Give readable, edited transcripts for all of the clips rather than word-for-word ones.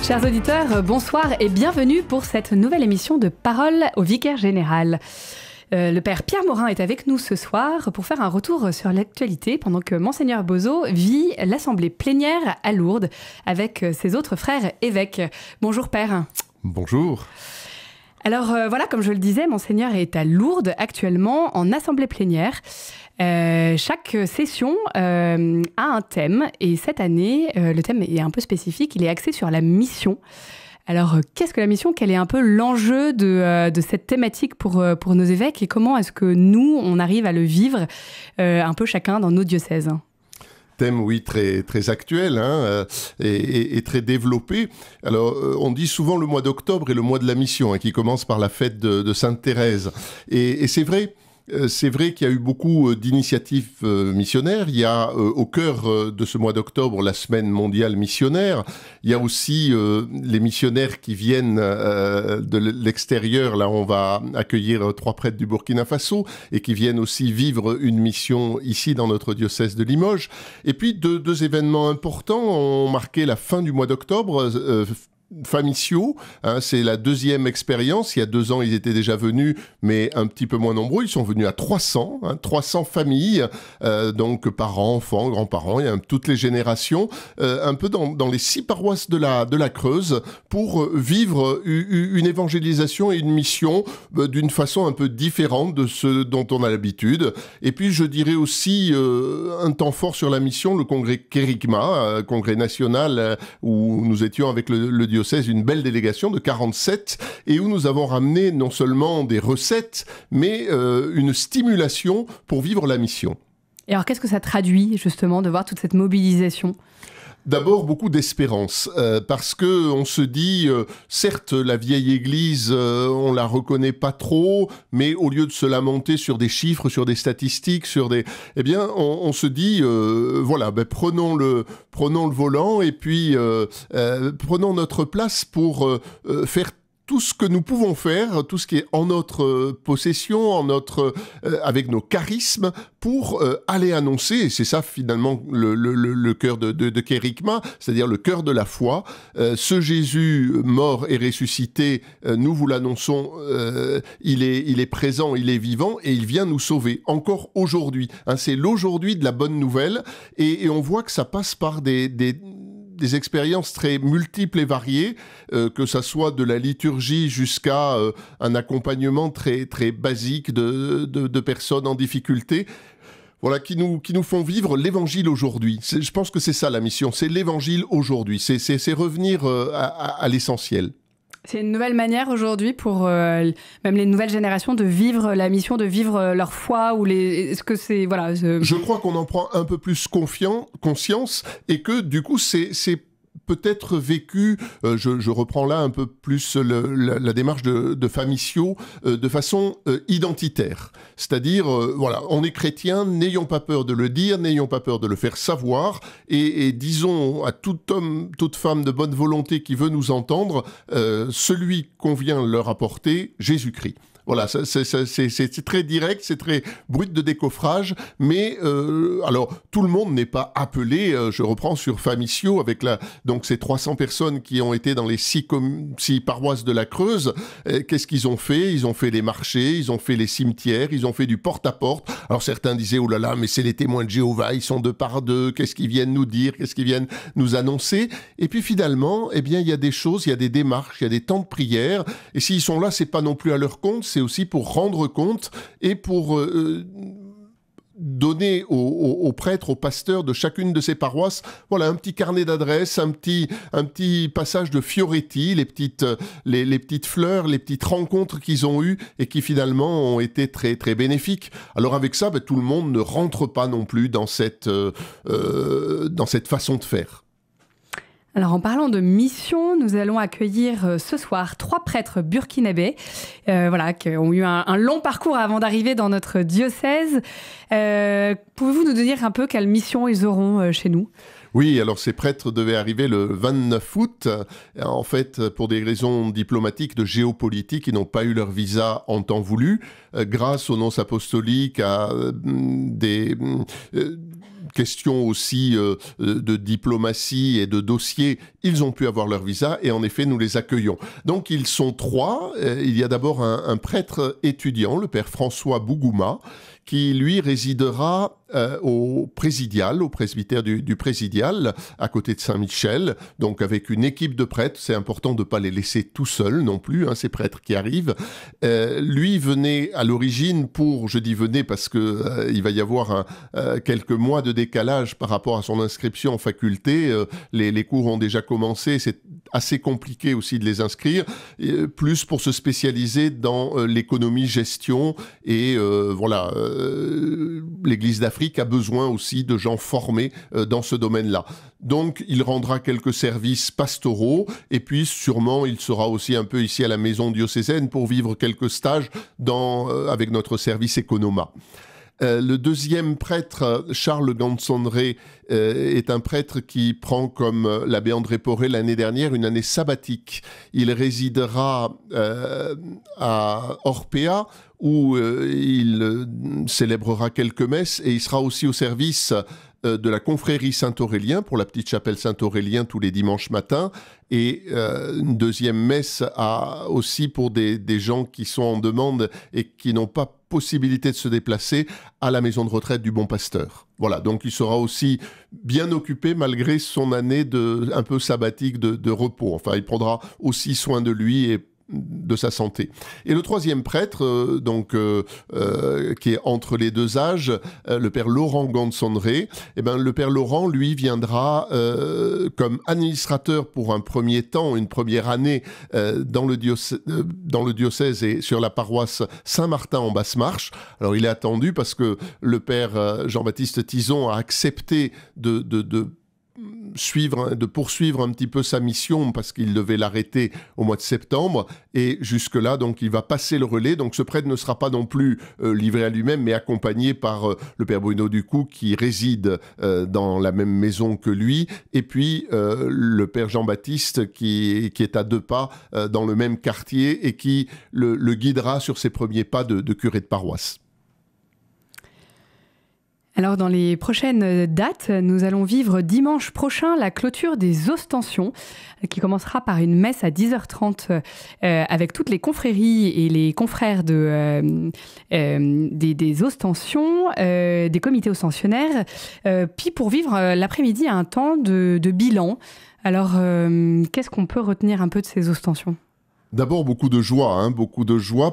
Chers auditeurs, bonsoir et bienvenue pour cette nouvelle émission de Parole au Vicaire Général. Le père Pierre Morin est avec nous ce soir pour faire un retour sur l'actualité pendant que Monseigneur Bozo vit l'assemblée plénière à Lourdes avec ses autres frères évêques. Bonjour père. Bonjour. Alors voilà, comme je le disais, Monseigneur est à Lourdes actuellement en assemblée plénière. Chaque session a un thème et cette année, le thème est un peu spécifique, il est axé sur la mission. Alors, qu'est-ce que la mission ? Quel est un peu l'enjeu de cette thématique pour nos évêques et comment est-ce que nous, on arrive à le vivre un peu chacun dans nos diocèses ? Thème, oui, très, très actuel et très développé. Alors, on dit souvent le mois d'octobre est le mois de la mission, qui commence par la fête de Sainte Thérèse. Et c'est vrai... C'est vrai qu'il y a eu beaucoup d'initiatives missionnaires. Il y a au cœur de ce mois d'octobre la semaine mondiale missionnaire. Il y a aussi les missionnaires qui viennent de l'extérieur. Là, on va accueillir 3 prêtres du Burkina Faso et qui viennent aussi vivre une mission ici dans notre diocèse de Limoges. Et puis deux événements importants ont marqué la fin du mois d'octobre. Famissio, c'est la 2e expérience. Il y a 2 ans, ils étaient déjà venus, mais un petit peu moins nombreux. Ils sont venus à 300, 300 familles, donc parents, enfants, grands-parents, il y a toutes les générations, un peu dans les 6 paroisses de la Creuse, pour vivre une évangélisation et une mission d'une façon un peu différente de ce dont on a l'habitude. Et puis, je dirais aussi un temps fort sur la mission, le congrès Kérigma, congrès national, où nous étions avec le diocèse, une belle délégation de 47 et où nous avons ramené non seulement des recettes, mais une stimulation pour vivre la mission. Et alors, qu'est-ce que ça traduit, justement, de voir toute cette mobilisation ? D'abord, beaucoup d'espérance, parce que on se dit, certes, la vieille Église, on la reconnaît pas trop, mais au lieu de se lamenter sur des chiffres, sur des statistiques, eh bien, on se dit, voilà, prenons le volant et puis prenons notre place pour faire tout ce que nous pouvons faire, tout ce qui est en notre possession, avec nos charismes, pour aller annoncer, et c'est ça finalement le cœur de Kérigma, c'est-à-dire le cœur de la foi. Ce Jésus mort et ressuscité, nous vous l'annonçons, il est présent, il est vivant, et il vient nous sauver, encore aujourd'hui. C'est l'aujourd'hui de la bonne nouvelle, et on voit que ça passe par des expériences très multiples et variées, que ça soit de la liturgie jusqu'à un accompagnement très, très basique de personnes en difficulté. Voilà, qui nous font vivre l'évangile aujourd'hui. Je pense que c'est ça la mission, c'est l'évangile aujourd'hui, c'est revenir à l'essentiel. C'est une nouvelle manière aujourd'hui pour même les nouvelles générations de vivre la mission, de vivre leur foi ou est-ce que c'est voilà. Je crois qu'on en prend un peu plus conscience et que du coup c'est peut-être vécu, je reprends là un peu plus la démarche de Famissio, de façon identitaire. C'est-à-dire, voilà, on est chrétien, n'ayons pas peur de le dire, n'ayons pas peur de le faire savoir, et disons à tout homme, toute femme de bonne volonté qui veut nous entendre, celui qu'on vient leur apporter, Jésus-Christ. Voilà, c'est très direct, c'est très brut de décoffrage, mais alors tout le monde n'est pas appelé. Je reprends sur Famissio avec donc ces 300 personnes qui ont été dans les 6 paroisses de la Creuse. Qu'est-ce qu'ils ont fait ? Ils ont fait les marchés, ils ont fait les cimetières, ils ont fait du porte-à-porte. Alors certains disaient oh là là, mais c'est les témoins de Jéhovah, ils sont 2 par 2. Qu'est-ce qu'ils viennent nous dire ? Qu'est-ce qu'ils viennent nous annoncer ? Et puis finalement, eh bien il y a des choses, il y a des démarches, il y a des temps de prière. Et s'ils sont là, c'est pas non plus à leur compte. C'est aussi pour rendre compte et pour donner aux prêtres, aux pasteurs de chacune de ces paroisses, voilà, un petit carnet d'adresses, un petit passage de Fioretti, les petites fleurs, les petites rencontres qu'ils ont eues et qui finalement ont été très, très bénéfiques. Alors avec ça, tout le monde ne rentre pas non plus dans cette façon de faire. Alors en parlant de mission, nous allons accueillir ce soir 3 prêtres burkinabés qui ont eu un long parcours avant d'arriver dans notre diocèse. Pouvez-vous nous dire un peu quelle mission ils auront chez nous ? Oui, alors ces prêtres devaient arriver le 29 août. En fait, pour des raisons diplomatiques, de géopolitique, ils n'ont pas eu leur visa en temps voulu. Grâce aux nonces apostoliques, à des question aussi de diplomatie et de dossier, ils ont pu avoir leur visa et en effet, nous les accueillons. Donc, ils sont 3. Il y a d'abord un prêtre étudiant, le père François Bougouma, qui, lui, résidera au Présidial, au presbytère du Présidial, à côté de Saint-Michel, donc avec une équipe de prêtres. C'est important de ne pas les laisser tout seuls non plus, ces prêtres qui arrivent. Lui venait à l'origine pour, je dis venait parce que il va y avoir quelques mois de décalage par rapport à son inscription en faculté. Les cours ont déjà commencé, c'est assez compliqué aussi de les inscrire, plus pour se spécialiser dans l'économie-gestion et voilà, l'Église d'Afrique a besoin aussi de gens formés dans ce domaine-là. Donc, il rendra quelques services pastoraux et puis sûrement, il sera aussi un peu ici à la maison diocésaine pour vivre quelques stages avec notre service Economa. Le deuxième prêtre, Charles Gansonré, est un prêtre qui prend, comme l'abbé André Poré l'année dernière, une année sabbatique. Il résidera à Orpea, où il célébrera quelques messes, et il sera aussi au service de la confrérie Saint-Aurélien, pour la petite chapelle Saint-Aurélien tous les dimanches matins, et une deuxième messe aussi pour des gens qui sont en demande et qui n'ont pas possibilité de se déplacer à la maison de retraite du Bon Pasteur. Voilà, donc il sera aussi bien occupé malgré son année un peu sabbatique de repos. Enfin, il prendra aussi soin de lui et de sa santé. Et le troisième prêtre, qui est entre les deux âges, le père Laurent Gansonré, le père Laurent, lui, viendra comme administrateur pour un premier temps, une première année dans le diocèse et sur la paroisse Saint-Martin en Basse-Marche. Alors, il est attendu parce que le père Jean-Baptiste Tison a accepté de poursuivre un petit peu sa mission parce qu'il devait l'arrêter au mois de septembre et jusque-là, donc il va passer le relais. Donc ce prêtre ne sera pas non plus livré à lui-même mais accompagné par le père Bruno Ducou qui réside dans la même maison que lui et puis le père Jean-Baptiste qui est à 2 pas dans le même quartier et qui le guidera sur ses premiers pas de curé de paroisse. Alors, dans les prochaines dates, nous allons vivre dimanche prochain la clôture des Ostensions, qui commencera par une messe à 10h30 avec toutes les confréries et les confrères des Ostensions, des comités ostensionnaires, puis pour vivre l'après-midi un temps de bilan. Alors, qu'est-ce qu'on peut retenir un peu de ces Ostensions ? D'abord, beaucoup de joie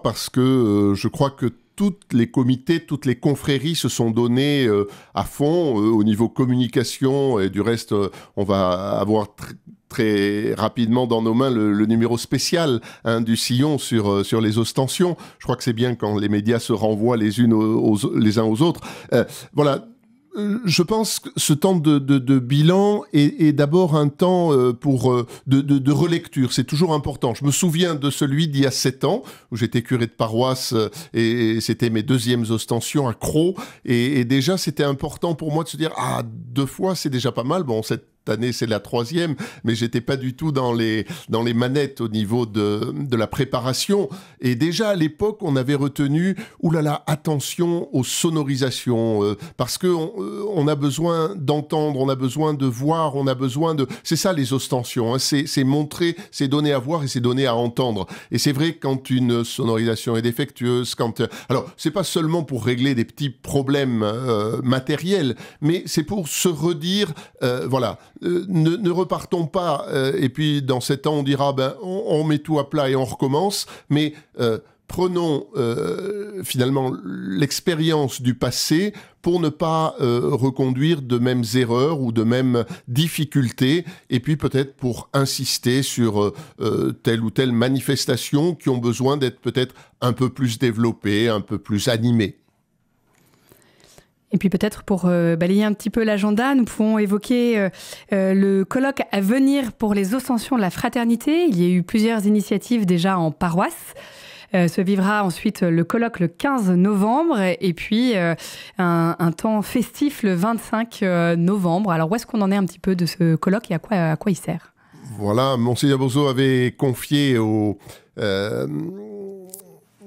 parce que je crois que toutes les comités, toutes les confréries se sont données à fond au niveau communication et du reste, on va avoir très rapidement dans nos mains le numéro spécial du Sillon sur les Ostensions. Je crois que c'est bien quand les médias se renvoient les uns aux autres. Voilà. Je pense que ce temps de bilan est d'abord un temps de relecture. C'est toujours important. Je me souviens de celui d'il y a 7 ans, où j'étais curé de paroisse et c'était mes 2e Ostensions à Crau. Et déjà, c'était important pour moi de se dire, 2 fois, c'est déjà pas mal. Bon, cette année, c'est la 3e, mais j'étais pas du tout dans les manettes au niveau de la préparation. Et déjà, à l'époque, on avait retenu, attention aux sonorisations, parce que on a besoin d'entendre, on a besoin de voir, on a besoin de... C'est ça, les Ostensions, c'est montrer, c'est donner à voir et c'est donner à entendre. Et c'est vrai, quand une sonorisation est défectueuse, alors, c'est pas seulement pour régler des petits problèmes matériels, mais c'est pour se redire, ne repartons pas, et puis dans 7 ans, on dira, on met tout à plat et on recommence, mais prenons finalement l'expérience du passé pour ne pas reconduire de mêmes erreurs ou de mêmes difficultés, et puis peut-être pour insister sur telle ou telle manifestation qui ont besoin d'être peut-être un peu plus développées, un peu plus animées. Et puis peut-être pour balayer un petit peu l'agenda, nous pouvons évoquer le colloque à venir pour les Ostensions de la Fraternité. Il y a eu plusieurs initiatives déjà en paroisse. Se vivra ensuite le colloque le 15 novembre et puis un temps festif le 25 novembre. Alors où est-ce qu'on en est un petit peu de ce colloque et à quoi il sert ? Voilà, Monseigneur Bourzeau avait confié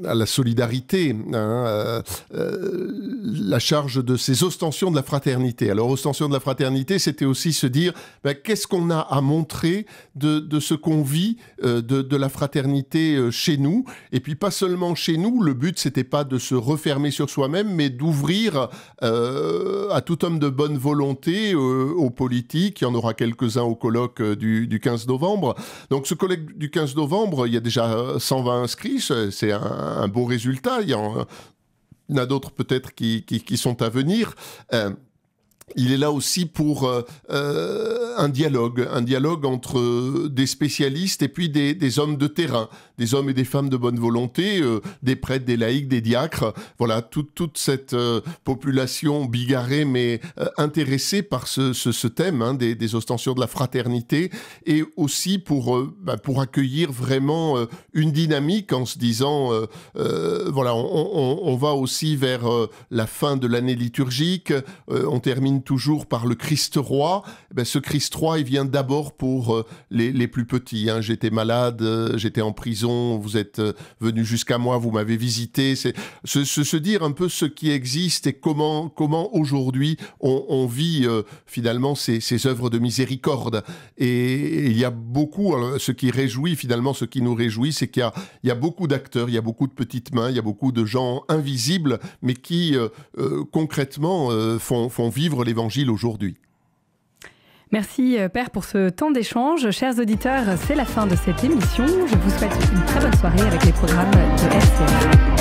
la solidarité, la charge de ces ostensions de la fraternité. Alors, ostensions de la fraternité, c'était aussi se dire qu'est-ce qu'on a à montrer de ce qu'on vit, de la fraternité chez nous. Et puis, pas seulement chez nous, le but, c'était pas de se refermer sur soi-même, mais d'ouvrir à tout homme de bonne volonté aux politiques. Il y en aura quelques-uns au colloque du 15 novembre. Donc, ce colloque du 15 novembre, il y a déjà 120 inscrits, c'est un beau résultat. Il y en a d'autres peut-être qui sont à venir. Il est là aussi pour un dialogue entre des spécialistes et puis des hommes de terrain, des hommes et des femmes de bonne volonté, des prêtres, des laïcs, des diacres, voilà, toute cette population bigarrée mais intéressée par ce thème des ostensions de la fraternité, et aussi pour accueillir vraiment une dynamique en se disant, voilà, on va aussi vers la fin de l'année liturgique, on termine toujours par le Christ roi. Ce Christ roi, il vient d'abord pour les plus petits. J'étais malade, j'étais en prison, vous êtes venu jusqu'à moi, vous m'avez visité. C'est se dire un peu ce qui existe et comment aujourd'hui on vit finalement ces œuvres de miséricorde. Et il y a beaucoup, ce qui réjouit finalement, ce qui nous réjouit, c'est qu'il y a beaucoup d'acteurs, il y a beaucoup de petites mains, il y a beaucoup de gens invisibles, mais qui concrètement font vivre l'Évangile aujourd'hui. Merci Père pour ce temps d'échange. Chers auditeurs, c'est la fin de cette émission. Je vous souhaite une très bonne soirée avec les programmes de RCF.